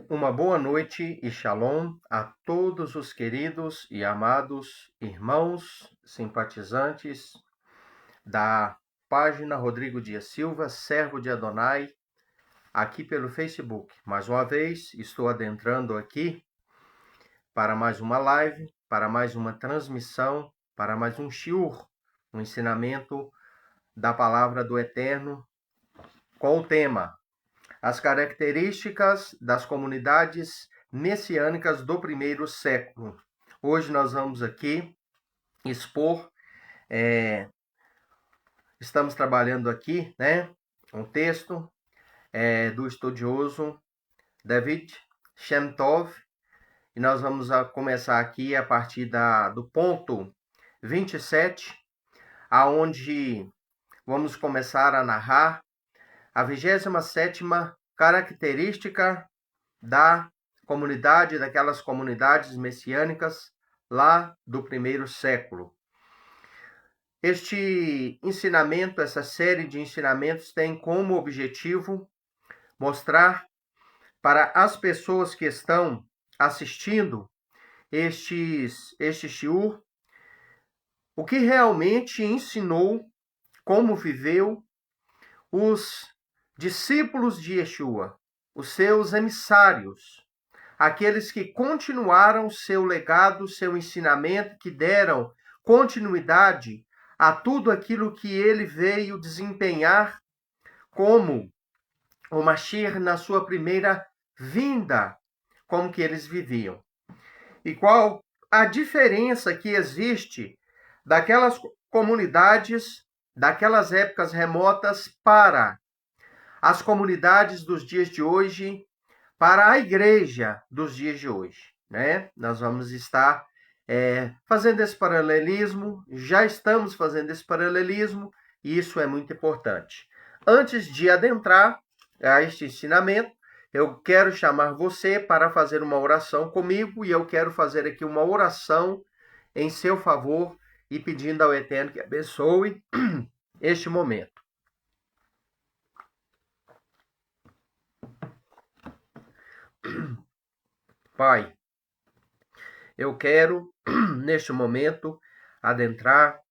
Uma boa noite e shalom a todos os queridos e amados irmãos, simpatizantes da página Rodrigo Dias Silva, servo de Adonai, aqui pelo Facebook. Mais uma vez, estou adentrando aqui para mais uma live, para mais uma transmissão, para mais um shiur, um ensinamento da palavra do Eterno, com o tema as características das comunidades messiânicas do primeiro século. Hoje nós vamos aqui expor, estamos trabalhando aqui, um texto do estudioso David Shem Tov, e nós vamos começar aqui a partir do ponto 27, aonde vamos começar a narrar a 27ª característica da comunidade, daquelas comunidades messiânicas lá do primeiro século. Este ensinamento, essa série de ensinamentos tem como objetivo mostrar para as pessoas que estão assistindo este shiur o que realmente ensinou, como viveu os discípulos de Yeshua, os seus emissários, aqueles que continuaram seu legado, seu ensinamento, que deram continuidade a tudo aquilo que ele veio desempenhar como o Mashiach na sua primeira vinda, como que eles viviam. E qual a diferença que existe daquelas comunidades, daquelas épocas remotas para as comunidades dos dias de hoje, para a igreja dos dias de hoje, Nós vamos estar fazendo esse paralelismo, já estamos fazendo esse paralelismo, e isso é muito importante. Antes de adentrar a este ensinamento, eu quero chamar você para fazer uma oração comigo, e eu quero fazer aqui uma oração em seu favor e pedindo ao Eterno que abençoe este momento. Pai, eu quero, neste momento, adentrar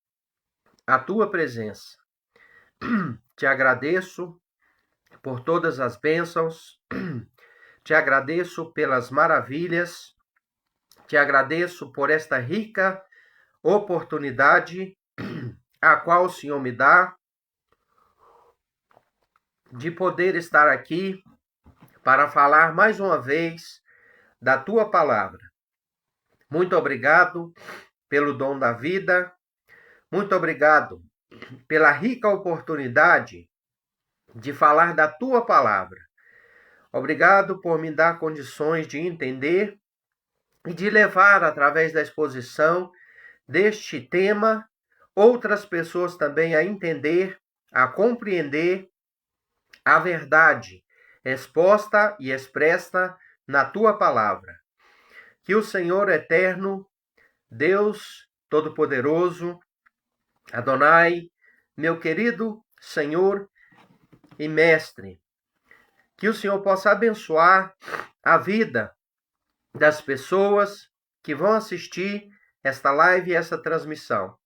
a Tua presença. Te agradeço por todas as bênçãos, te agradeço pelas maravilhas, te agradeço por esta rica oportunidade a qual o Senhor me dá de poder estar aqui para falar mais uma vez da Tua palavra. Muito obrigado pelo dom da vida, muito obrigado pela rica oportunidade de falar da Tua palavra. Obrigado por me dar condições de entender e de levar, através da exposição deste tema, outras pessoas também a entender, a compreender a verdade exposta e expressa na Tua palavra. Que o Senhor eterno, Deus Todo-Poderoso, Adonai, meu querido Senhor e Mestre, que o Senhor possa abençoar a vida das pessoas que vão assistir esta live e essa transmissão.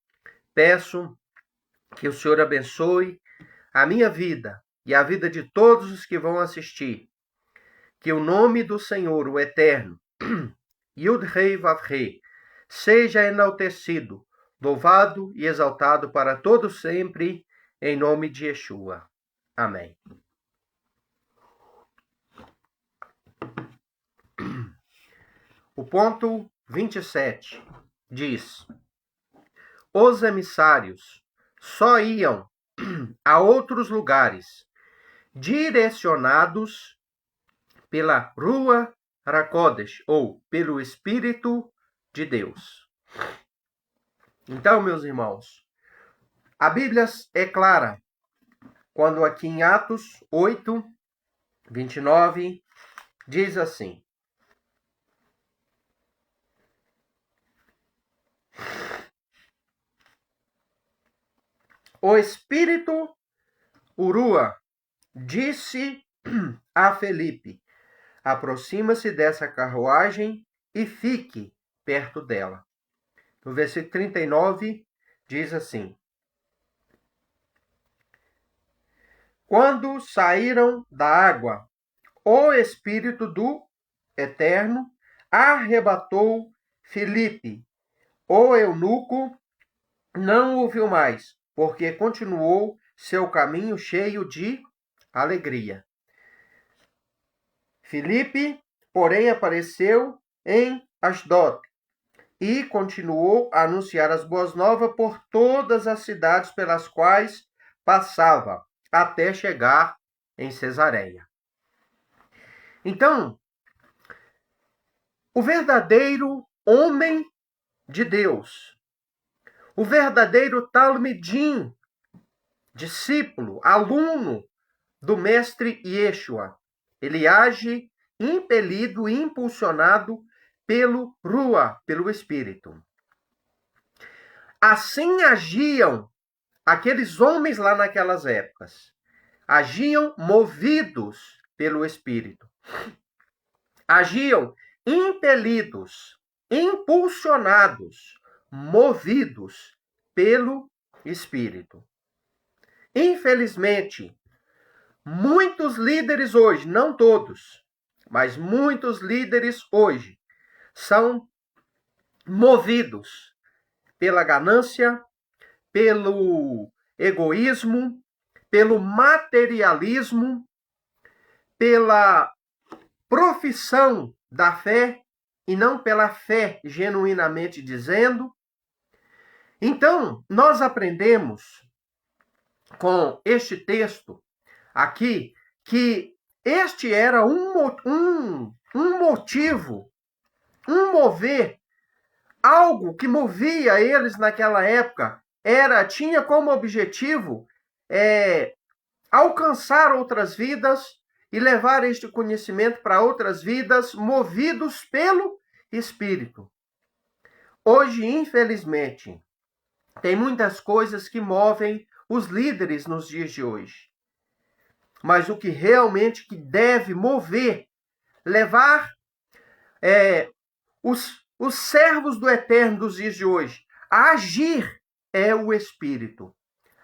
Peço que o Senhor abençoe a minha vida e a vida de todos os que vão assistir. Que o nome do Senhor, o Eterno, Yud-Rei Vav-Rei, seja enaltecido, louvado e exaltado para todo sempre, em nome de Yeshua. Amém. O ponto 27 diz: os emissários só iam a outros lugares direcionados pela Rua Rakodesh, ou pelo Espírito de Deus. Então, meus irmãos, a Bíblia é clara quando aqui em Atos 8, 29, diz assim: o Espírito Urua disse a Felipe: aproxima-se dessa carruagem e fique perto dela. No versículo 39, diz assim: Quando saíram da água, o Espírito do Eterno arrebatou Filipe. O eunuco não o viu mais, porque continuou seu caminho cheio de alegria. Filipe, porém, apareceu em Asdod e continuou a anunciar as boas novas por todas as cidades pelas quais passava, até chegar em Cesareia. Então, o verdadeiro homem de Deus, o verdadeiro talmidim, discípulo, aluno do mestre Yeshua, ele age impelido e impulsionado pelo Rua, pelo Espírito. Assim agiam aqueles homens lá naquelas épocas. Agiam movidos pelo Espírito. Agiam impelidos, impulsionados, movidos pelo Espírito. Infelizmente, muitos líderes hoje, não todos, mas muitos líderes hoje, são movidos pela ganância, pelo egoísmo, pelo materialismo, pela profissão da fé e não pela fé genuinamente dizendo. Então, nós aprendemos com este texto aqui que este era um motivo, um mover, algo que movia eles naquela época, tinha como objetivo alcançar outras vidas e levar este conhecimento para outras vidas, movidos pelo Espírito. Hoje, infelizmente, tem muitas coisas que movem os líderes nos dias de hoje. Mas o que realmente que deve mover, levar os servos do Eterno dos dias de hoje a agir é o Espírito.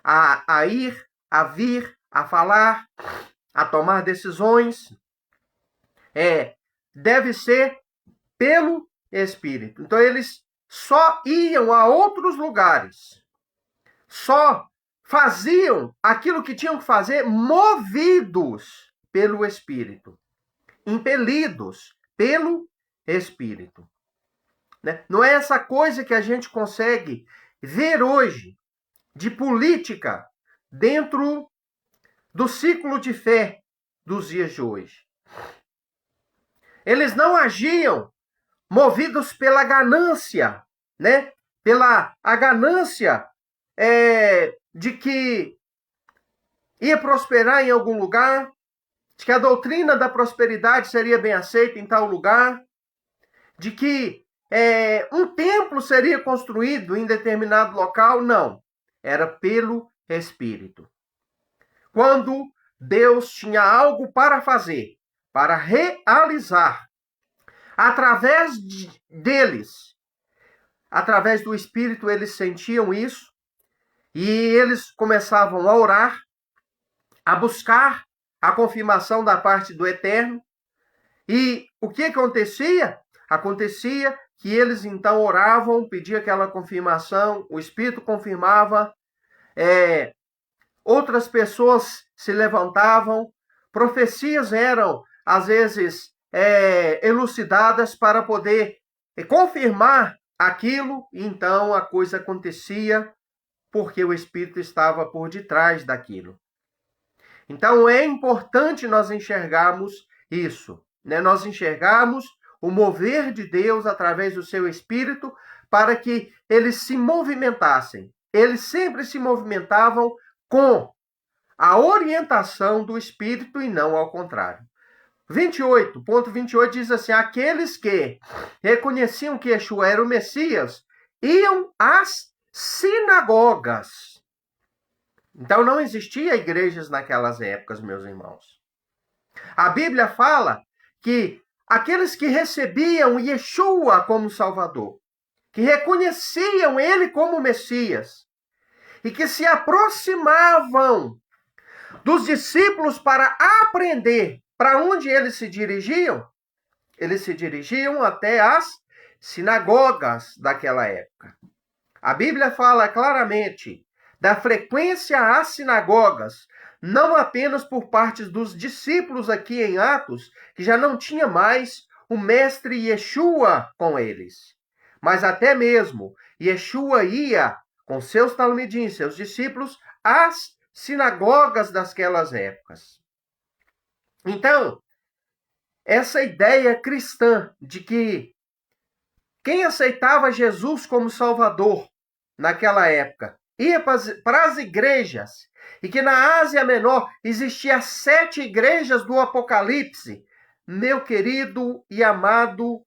A ir, a vir, a falar, a tomar decisões, deve ser pelo Espírito. Então eles só iam a outros lugares, só faziam aquilo que tinham que fazer movidos pelo Espírito, impelidos pelo Espírito. Né? Não é essa coisa que a gente consegue ver hoje de política dentro do ciclo de fé dos dias de hoje. Eles não agiam movidos pela ganância, né? Pela a ganância de que ia prosperar em algum lugar, de que a doutrina da prosperidade seria bem aceita em tal lugar, de que um templo seria construído em determinado local. Não, era pelo Espírito. Quando Deus tinha algo para fazer, para realizar, através deles, através do Espírito, eles sentiam isso e eles começavam a orar, a buscar a confirmação da parte do Eterno. E o que acontecia? Acontecia que eles então oravam, pediam aquela confirmação, o Espírito confirmava, outras pessoas se levantavam, profecias eram, às vezes, elucidadas para poder confirmar aquilo, e então a coisa acontecia porque o Espírito estava por detrás daquilo. Então é importante nós enxergarmos isso, né? Nós enxergarmos o mover de Deus através do seu Espírito para que eles se movimentassem. Eles sempre se movimentavam com a orientação do Espírito e não ao contrário. 28 diz assim: aqueles que reconheciam que Yeshua era o Messias iam às sinagogas. Então não existia igrejas naquelas épocas, meus irmãos. A Bíblia fala que aqueles que recebiam Yeshua como Salvador, que reconheciam ele como Messias e que se aproximavam dos discípulos para aprender para onde eles se dirigiam até as sinagogas daquela época. A Bíblia fala claramente da frequência às sinagogas, não apenas por parte dos discípulos aqui em Atos, que já não tinha mais o mestre Yeshua com eles, mas até mesmo Yeshua ia com seus talmidim, seus discípulos, às sinagogas daquelas épocas. Então, essa ideia cristã de que quem aceitava Jesus como Salvador naquela época ia para as igrejas, e que na Ásia Menor existiam 7 igrejas do Apocalipse, meu querido e amado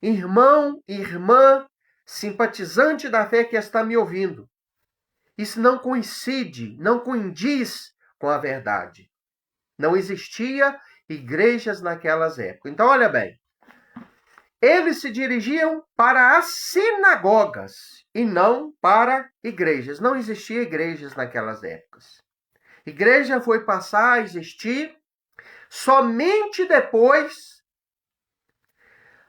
irmão e irmã, simpatizante da fé que está me ouvindo, isso não coincide, não condiz com a verdade. Não existia igrejas naquelas épocas. Então, olha bem, eles se dirigiam para as sinagogas e não para igrejas. Não existia igrejas naquelas épocas. Igreja foi passar a existir somente depois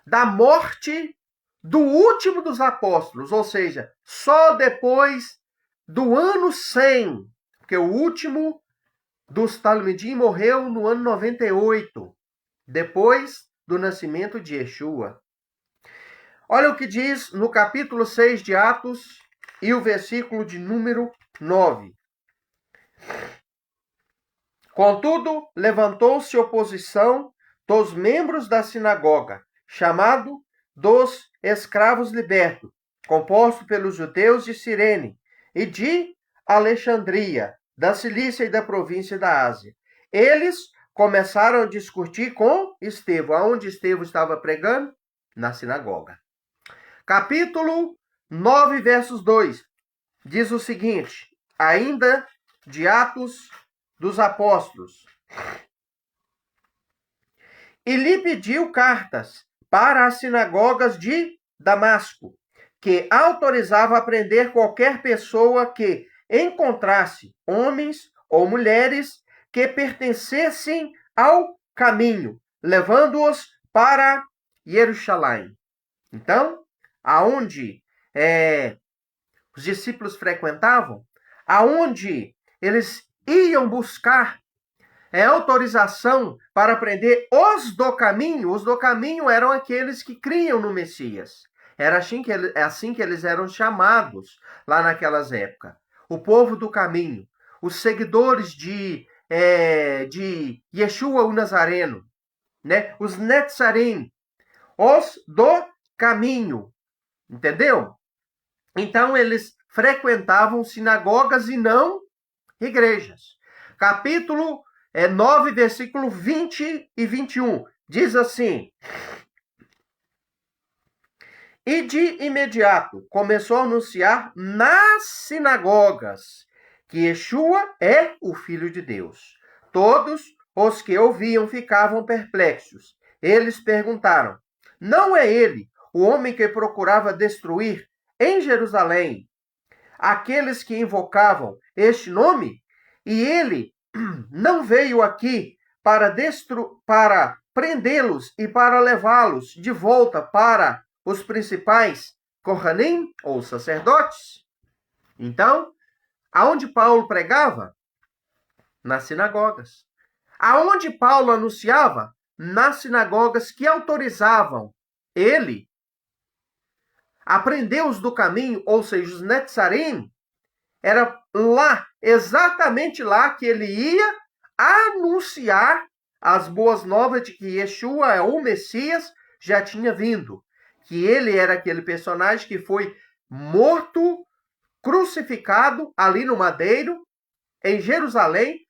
da morte do último dos apóstolos, ou seja, só depois do ano 100, porque o último dos Talmidim morreu no ano 98, depois do nascimento de Yeshua. Olha o que diz no capítulo 6 de Atos e o versículo de número 9. Contudo, levantou-se oposição dos membros da sinagoga, chamado dos escravos libertos, composto pelos judeus de Cirene e de Alexandria, da Cilícia e da província da Ásia. Eles começaram a discutir com Estevão. Aonde Estevão estava pregando? Na sinagoga. Capítulo 9, versos 2, diz o seguinte, ainda de Atos dos Apóstolos. E lhe pediu cartas para as sinagogas de Damasco, que autorizava a prender qualquer pessoa que encontrasse homens ou mulheres que pertencessem ao caminho, levando-os para Jerusalém. Então, aonde os discípulos frequentavam, aonde eles iam buscar autorização para prender os do caminho eram aqueles que criam no Messias. Era assim que eles eram chamados lá naquelas épocas. O povo do caminho, os seguidores de Yeshua o Nazareno, né? Os Netzarim, os do caminho, entendeu? Então eles frequentavam sinagogas e não igrejas. Capítulo 9, versículo 20 e 21, diz assim: E de imediato começou a anunciar nas sinagogas que Yeshua é o Filho de Deus. Todos os que ouviam ficavam perplexos. Eles perguntaram: não é ele o homem que procurava destruir em Jerusalém aqueles que invocavam este nome? E ele não veio aqui para prendê-los e para levá-los de volta para os principais Kohanim, ou sacerdotes? Então, aonde Paulo pregava? Nas sinagogas. Aonde Paulo anunciava? Nas sinagogas que autorizavam ele a prender-os do caminho, ou seja, os Netzarim. Era lá, exatamente lá, que ele ia anunciar as boas novas de que Yeshua, o Messias, já tinha vindo. Que ele era aquele personagem que foi morto, crucificado ali no madeiro, em Jerusalém,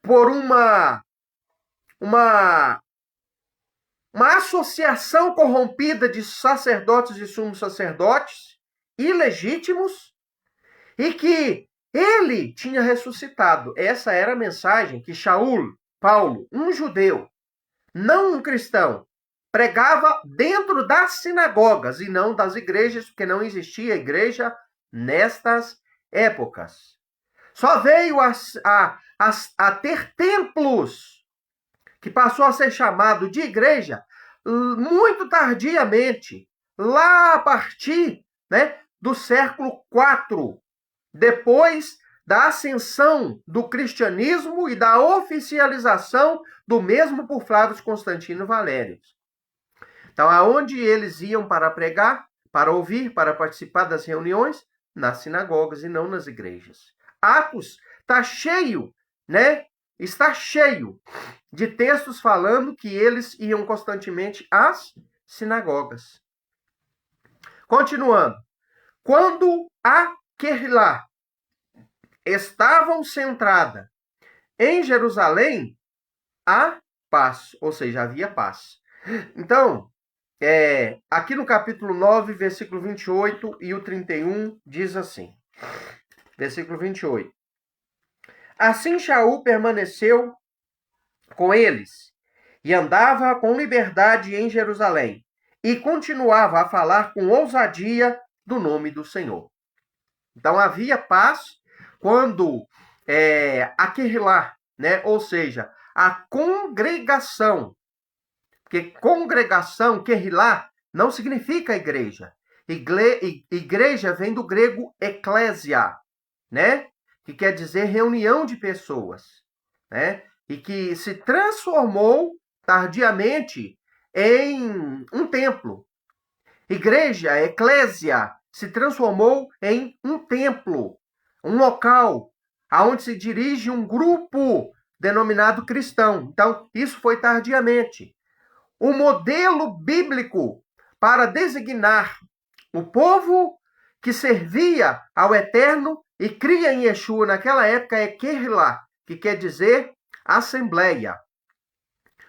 por uma associação corrompida de sacerdotes e sumos sacerdotes, ilegítimos, e que ele tinha ressuscitado. Essa era a mensagem que Paulo, um judeu, não um cristão, pregava dentro das sinagogas e não das igrejas, porque não existia igreja nestas épocas. Só veio a ter templos, que passou a ser chamado de igreja, muito tardiamente, lá a partir, né, do século IV, depois da ascensão do cristianismo e da oficialização do mesmo por Flávio Constantino Valério. Então, aonde eles iam para pregar, para ouvir, para participar das reuniões? Nas sinagogas e não nas igrejas. Atos está cheio, né? Está cheio de textos falando que eles iam constantemente às sinagogas. Continuando. Quando a Querlá estavam centrada em Jerusalém, há paz, ou seja, havia paz. Então, aqui no capítulo 9, versículo 28 e o 31, diz assim. Versículo 28. Assim Shaul permaneceu com eles e andava com liberdade em Jerusalém e continuava a falar com ousadia do nome do Senhor. Então havia paz quando a Querlá, né, ou seja, a congregação, porque congregação, Querlá, não significa igreja. Igreja vem do grego eklésia, né? Que quer dizer reunião de pessoas, né? E que se transformou tardiamente em um templo. Igreja, eclésia, se transformou em um templo, um local aonde se dirige um grupo denominado cristão. Então, isso foi tardiamente. O modelo bíblico para designar o povo que servia ao Eterno e cria em Yeshua naquela época é Querlá, que quer dizer assembleia,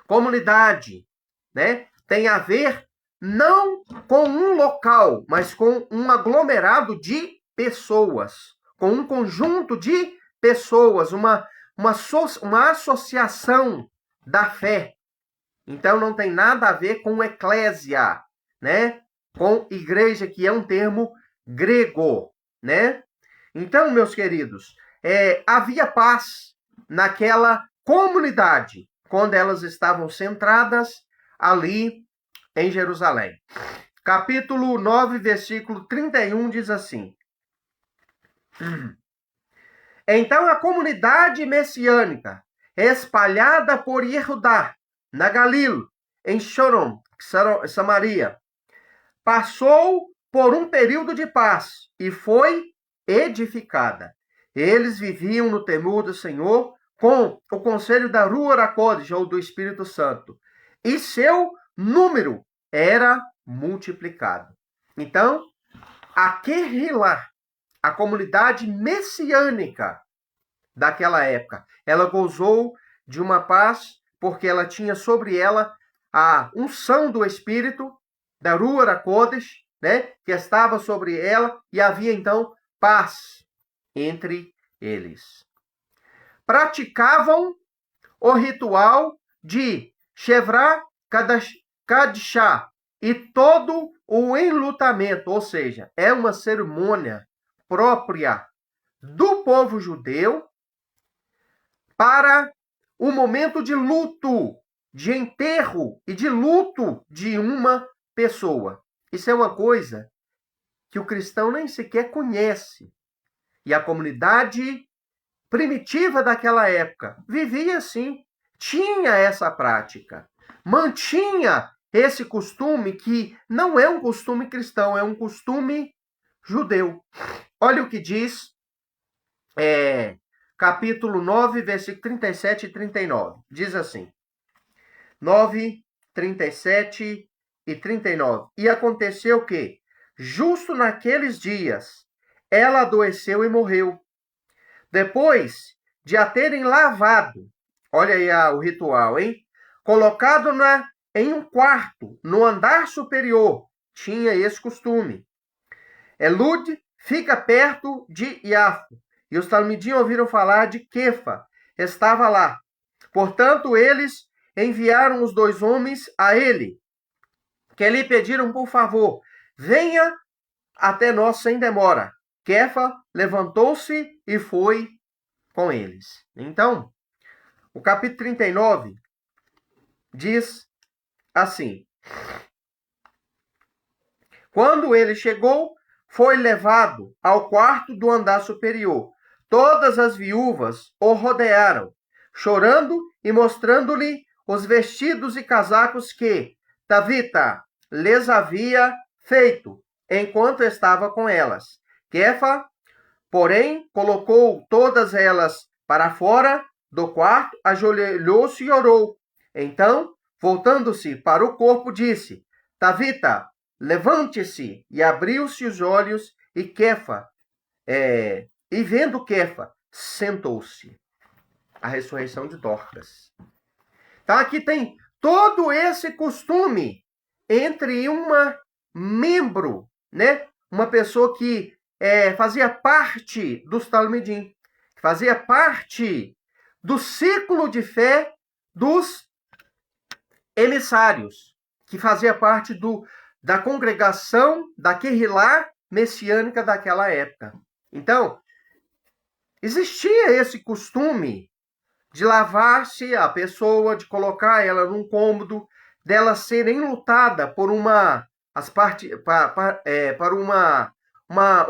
comunidade, né? Tem a ver não com um local, mas com um aglomerado de pessoas, com um conjunto de pessoas, uma associação da fé. Então não tem nada a ver com eclésia, né? Com igreja, que é um termo grego, né? Então, meus queridos, havia paz naquela comunidade, quando elas estavam centradas ali em Jerusalém. Capítulo 9, versículo 31 diz assim. Então a comunidade messiânica, espalhada por Yehudá, na Galil, em Shorom, Samaria, passou por um período de paz e foi edificada. Eles viviam no temor do Senhor com o conselho da Ruach HaKodesh, ou do Espírito Santo, e seu número era multiplicado. Então, a Querlá, a comunidade messiânica daquela época, ela gozou de uma paz porque ela tinha sobre ela a unção do Espírito, da Ruach HaKodesh, né, que estava sobre ela, e havia então paz entre eles. Praticavam o ritual de Shevrah Kadishá e todo o enlutamento, ou seja, é uma cerimônia própria do povo judeu para o momento de luto, de enterro e de luto de uma pessoa. Isso é uma coisa que o cristão nem sequer conhece. E a comunidade primitiva daquela época vivia assim, tinha essa prática, mantinha esse costume que não é um costume cristão, é um costume judeu. Olha o que diz capítulo 9, versículo 37 e 39. Diz assim, 9, 37 e 39. E aconteceu que, justo naqueles dias, ela adoeceu e morreu. Depois de a terem lavado, olha aí o ritual, hein? Colocado-na em um quarto, no andar superior, tinha esse costume. Elud fica perto de Iafo, e os talmidim ouviram falar de Quefa, estava lá. Portanto, eles enviaram os 2 homens a ele, que lhe pediram, por favor, venha até nós sem demora. Quefa levantou-se e foi com eles. Então, o capítulo 39 diz assim: quando ele chegou, foi levado ao quarto do andar superior. Todas as viúvas o rodearam, chorando e mostrando-lhe os vestidos e casacos que Tabita lhes havia feito enquanto estava com elas. Quefa, porém, colocou todas elas para fora do quarto, ajoelhou-se e orou. Então, voltando-se para o corpo, disse: Tabita, levante-se. E abriu-se os olhos, e vendo Quefa, sentou-se. A ressurreição de Dorcas. Então aqui tem todo esse costume entre uma membro, né? Uma pessoa que fazia parte dos Talmidim, fazia parte do ciclo de fé dos emissários, que fazia parte da congregação da Querrilá messiânica daquela época. Então, existia esse costume de lavar-se a pessoa, de colocar ela num cômodo, dela ser enlutada por um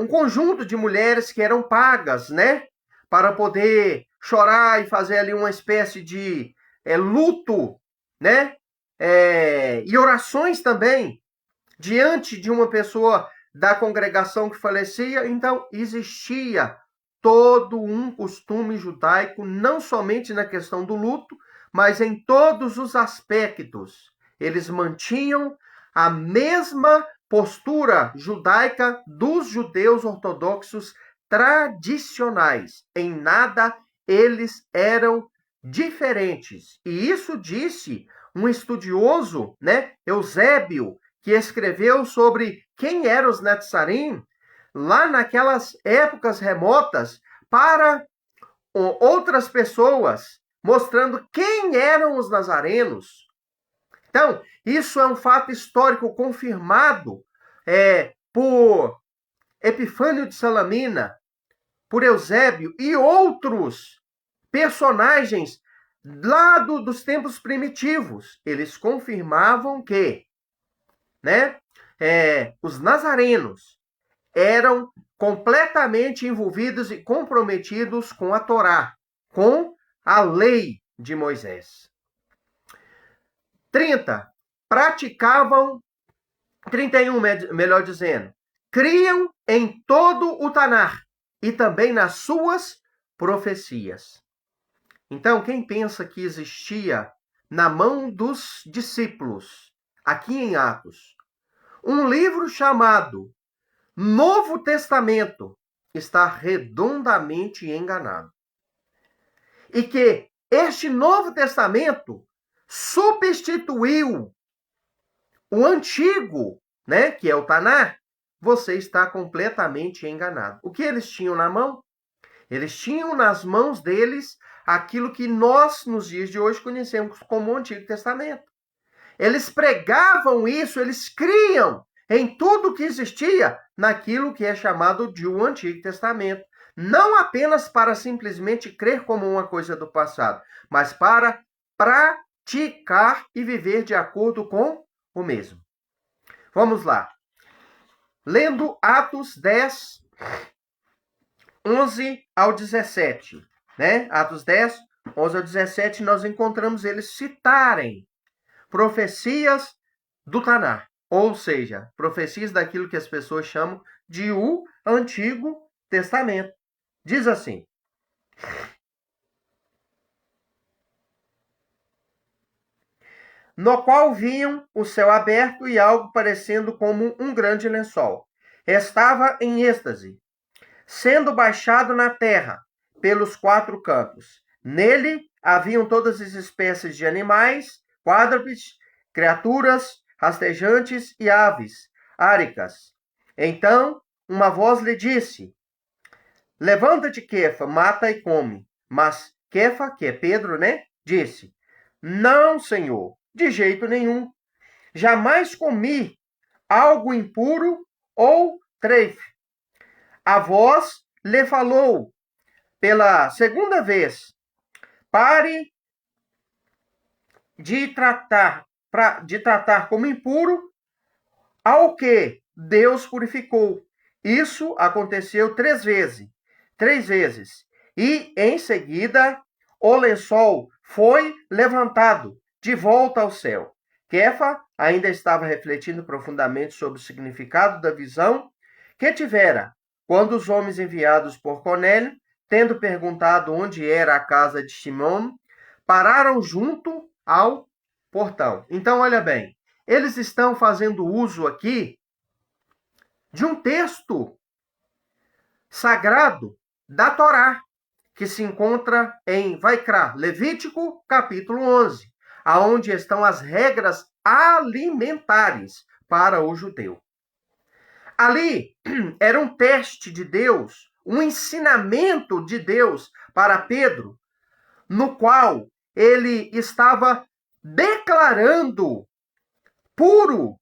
conjunto de mulheres que eram pagas, né? Para poder chorar e fazer ali uma espécie de luto, né? E orações também diante de uma pessoa da congregação que falecia. Então, existia todo um costume judaico, não somente na questão do luto, mas em todos os aspectos. Eles mantinham a mesma postura judaica dos judeus ortodoxos tradicionais. Em nada eles eram diferentes. E isso disse um estudioso, né, Eusébio, que escreveu sobre quem eram os Netzarim, lá naquelas épocas remotas, para outras pessoas, mostrando quem eram os nazarenos. Então, isso é um fato histórico confirmado por Epifânio de Salamina, por Eusébio e outros personagens lá dos tempos primitivos. Eles confirmavam que, né, os nazarenos eram completamente envolvidos e comprometidos com a Torá, com a lei de Moisés. 30. Praticavam, 31, melhor dizendo, criam em todo o Tanar e também nas suas profecias. Então, quem pensa que existia na mão dos discípulos, aqui em Atos, um livro chamado Novo Testamento, está redondamente enganado. E que este Novo Testamento substituiu o Antigo, né, que é o Tanar, você está completamente enganado. O que eles tinham na mão? Eles tinham nas mãos deles aquilo que nós, nos dias de hoje, conhecemos como o Antigo Testamento. Eles pregavam isso, eles criam em tudo que existia naquilo que é chamado de o Antigo Testamento. Não apenas para simplesmente crer como uma coisa do passado, mas para praticar e viver de acordo com o mesmo. Vamos lá. Lendo Atos 10, 11 ao 17. Né? Atos 10, 11 ao 17, nós encontramos eles citarem profecias do Tanar. Ou seja, profecias daquilo que as pessoas chamam de o Antigo Testamento. Diz assim: no qual viam o céu aberto e algo parecendo como um grande lençol. Estava em êxtase, sendo baixado na terra pelos 4 cantos. Nele haviam todas as espécies de animais, quádrupes, criaturas rastejantes e aves áricas. Então uma voz lhe disse: levanta-te, Quefa, mata e come. Mas Quefa, que é Pedro, né, disse: Não, Senhor, de jeito nenhum. Jamais comi algo impuro ou trefe. A voz lhe falou pela segunda vez: pare de tratar como impuro ao que Deus purificou. Isso aconteceu 3 vezes. 3 vezes. E, em seguida, o lençol foi levantado de volta ao céu. Kefa ainda estava refletindo profundamente sobre o significado da visão que tivera quando os homens enviados por Cornélio, tendo perguntado onde era a casa de Simão, pararam junto ao portão. Então, olha bem, eles estão fazendo uso aqui de um texto sagrado da Torá, que se encontra em Vaikra, Levítico, capítulo 11, aonde estão as regras alimentares para o judeu. Ali era um teste de Deus, um ensinamento de Deus para Pedro, no qual ele estava declarando puro,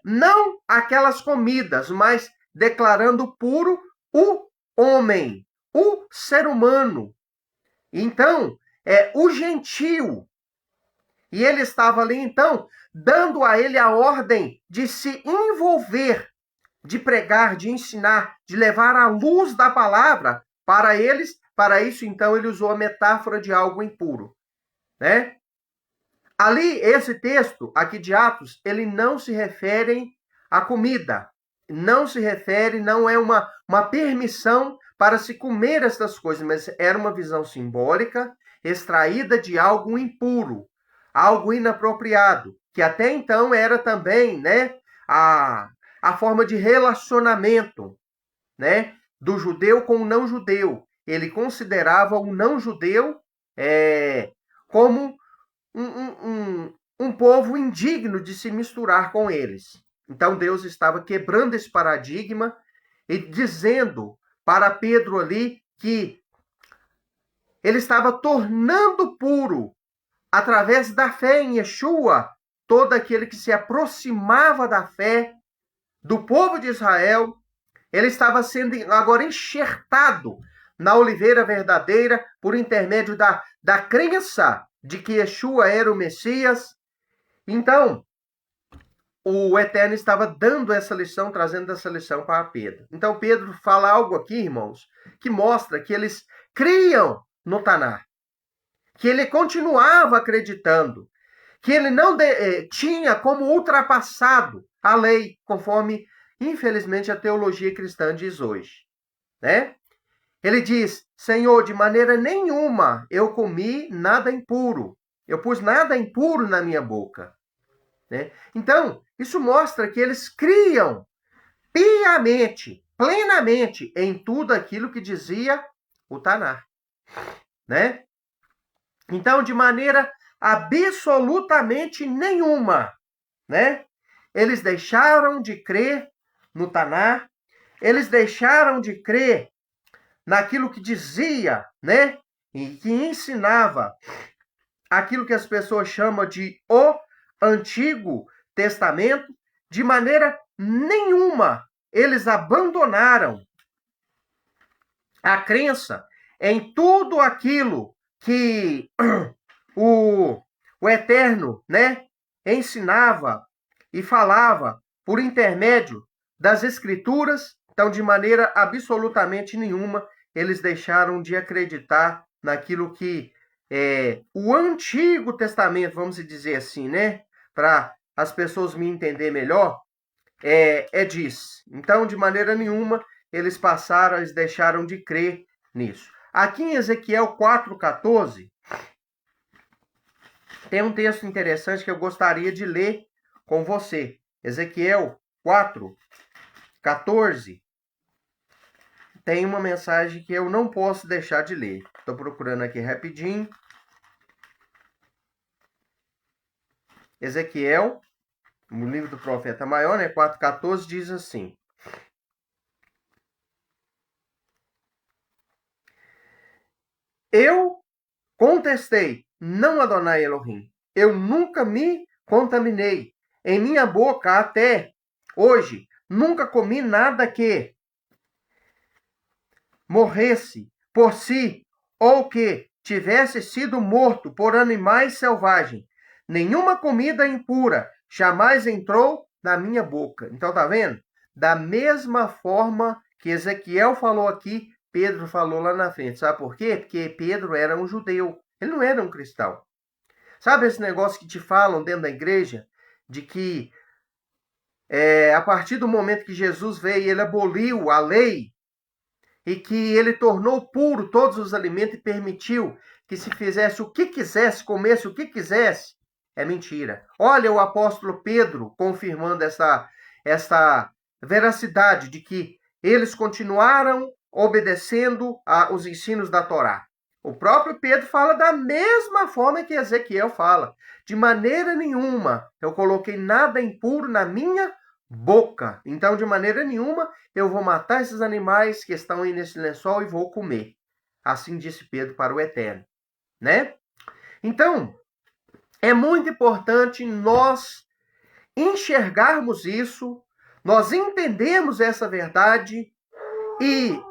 não aquelas comidas, mas declarando puro o homem, o ser humano. Então, o gentio. E ele estava ali, então, dando a ele a ordem de se envolver, de pregar, de ensinar, de levar a luz da palavra para eles. Para isso, então, ele usou a metáfora de algo impuro, né? Ali, esse texto aqui de Atos, ele não se refere à comida. Não se refere, não é uma permissão para se comer estas coisas, mas era uma visão simbólica extraída de algo impuro, algo inapropriado, que até então era também, né, a forma de relacionamento, né, do judeu com o não judeu. Ele considerava o não judeu como um povo indigno de se misturar com eles. Então Deus estava quebrando esse paradigma e dizendo para Pedro ali que ele estava tornando puro, através da fé em Yeshua, todo aquele que se aproximava da fé do povo de Israel. Ele estava sendo agora enxertado na oliveira verdadeira por intermédio da crença de que Yeshua era o Messias. Então, o Eterno estava dando essa lição, trazendo essa lição para Pedro. Então, Pedro fala algo aqui, irmãos, que mostra que eles criam no Taná, que ele continuava acreditando, que ele não tinha como ultrapassado a lei, conforme, infelizmente, a teologia cristã diz hoje, né? Ele diz: Senhor, de maneira nenhuma eu comi nada impuro. Eu pus nada impuro na minha boca. Né? Então, isso mostra que eles criam piamente, plenamente, em tudo aquilo que dizia o Taná. Né? Então, de maneira absolutamente nenhuma, né? Eles deixaram de crer no Taná, eles deixaram de crer naquilo que dizia, né? E que ensinava aquilo que as pessoas chamam de o Antigo Testamento. De maneira nenhuma eles abandonaram a crença em tudo aquilo que o Eterno, né, ensinava e falava por intermédio das Escrituras. Então, de maneira absolutamente nenhuma, eles deixaram de acreditar naquilo que o Antigo Testamento, vamos dizer assim, né, para as pessoas me entender melhor, diz. Então, de maneira nenhuma, eles deixaram de crer nisso. Aqui em Ezequiel 4,14, tem um texto interessante que eu gostaria de ler com você. Ezequiel 4,14. Tem uma mensagem que eu não posso deixar de ler. Estou procurando aqui rapidinho. Ezequiel, no livro do profeta maior, né, 4,14, diz assim: Eu contestei não Adonai Elohim. Eu nunca me contaminei. Em minha boca, até hoje, nunca comi nada que morresse por si ou que tivesse sido morto por animais selvagens. Nenhuma comida impura jamais entrou na minha boca. Então, tá vendo? Da mesma forma que Ezequiel falou aqui, Pedro falou lá na frente. Sabe por quê? Porque Pedro era um judeu. Ele não era um cristão. Sabe esse negócio que te falam dentro da igreja? De que a partir do momento que Jesus veio, ele aboliu a lei e que ele tornou puro todos os alimentos e permitiu que se fizesse o que quisesse, comesse o que quisesse, é mentira. Olha o apóstolo Pedro confirmando essa veracidade de que eles continuaram obedecendo os ensinos da Torá. O próprio Pedro fala da mesma forma que Ezequiel fala. De maneira nenhuma eu coloquei nada impuro na minha boca. Então, de maneira nenhuma, eu vou matar esses animais que estão aí nesse lençol e vou comer. Assim disse Pedro para o Eterno, né? Então, é muito importante nós enxergarmos isso, nós entendermos essa verdade e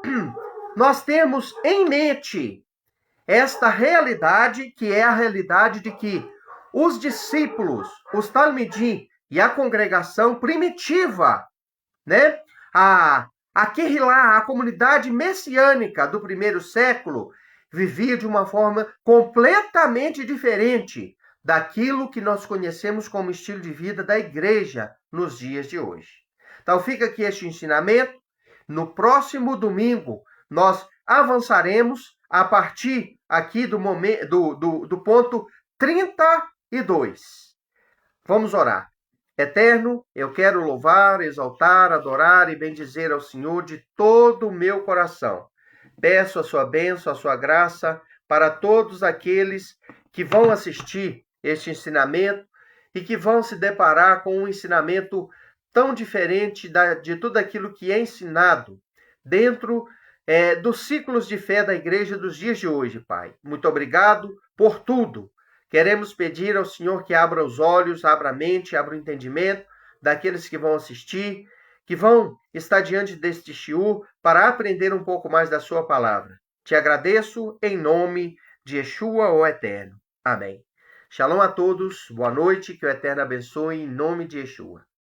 nós temos em mente esta realidade, que é a realidade de que os discípulos, os talmidim e a congregação primitiva, né? A Kehilá, a comunidade messiânica do primeiro século, vivia de uma forma completamente diferente daquilo que nós conhecemos como estilo de vida da igreja nos dias de hoje. Então fica aqui este ensinamento. No próximo domingo, nós avançaremos a partir aqui do ponto 32. Vamos orar. Eterno, eu quero louvar, exaltar, adorar e bendizer ao Senhor de todo o meu coração. Peço a sua bênção, a sua graça para todos aqueles que vão assistir este ensinamento e que vão se deparar com um ensinamento tão diferente de tudo aquilo que é ensinado dentro dos ciclos de fé da igreja dos dias de hoje, Pai. Muito obrigado por tudo. Queremos pedir ao Senhor que abra os olhos, abra a mente, abra o entendimento daqueles que vão assistir, que vão estar diante deste shiur para aprender um pouco mais da sua palavra. Te agradeço em nome de Yeshua, o Eterno. Amém. Shalom a todos, boa noite, que o Eterno abençoe em nome de Yeshua.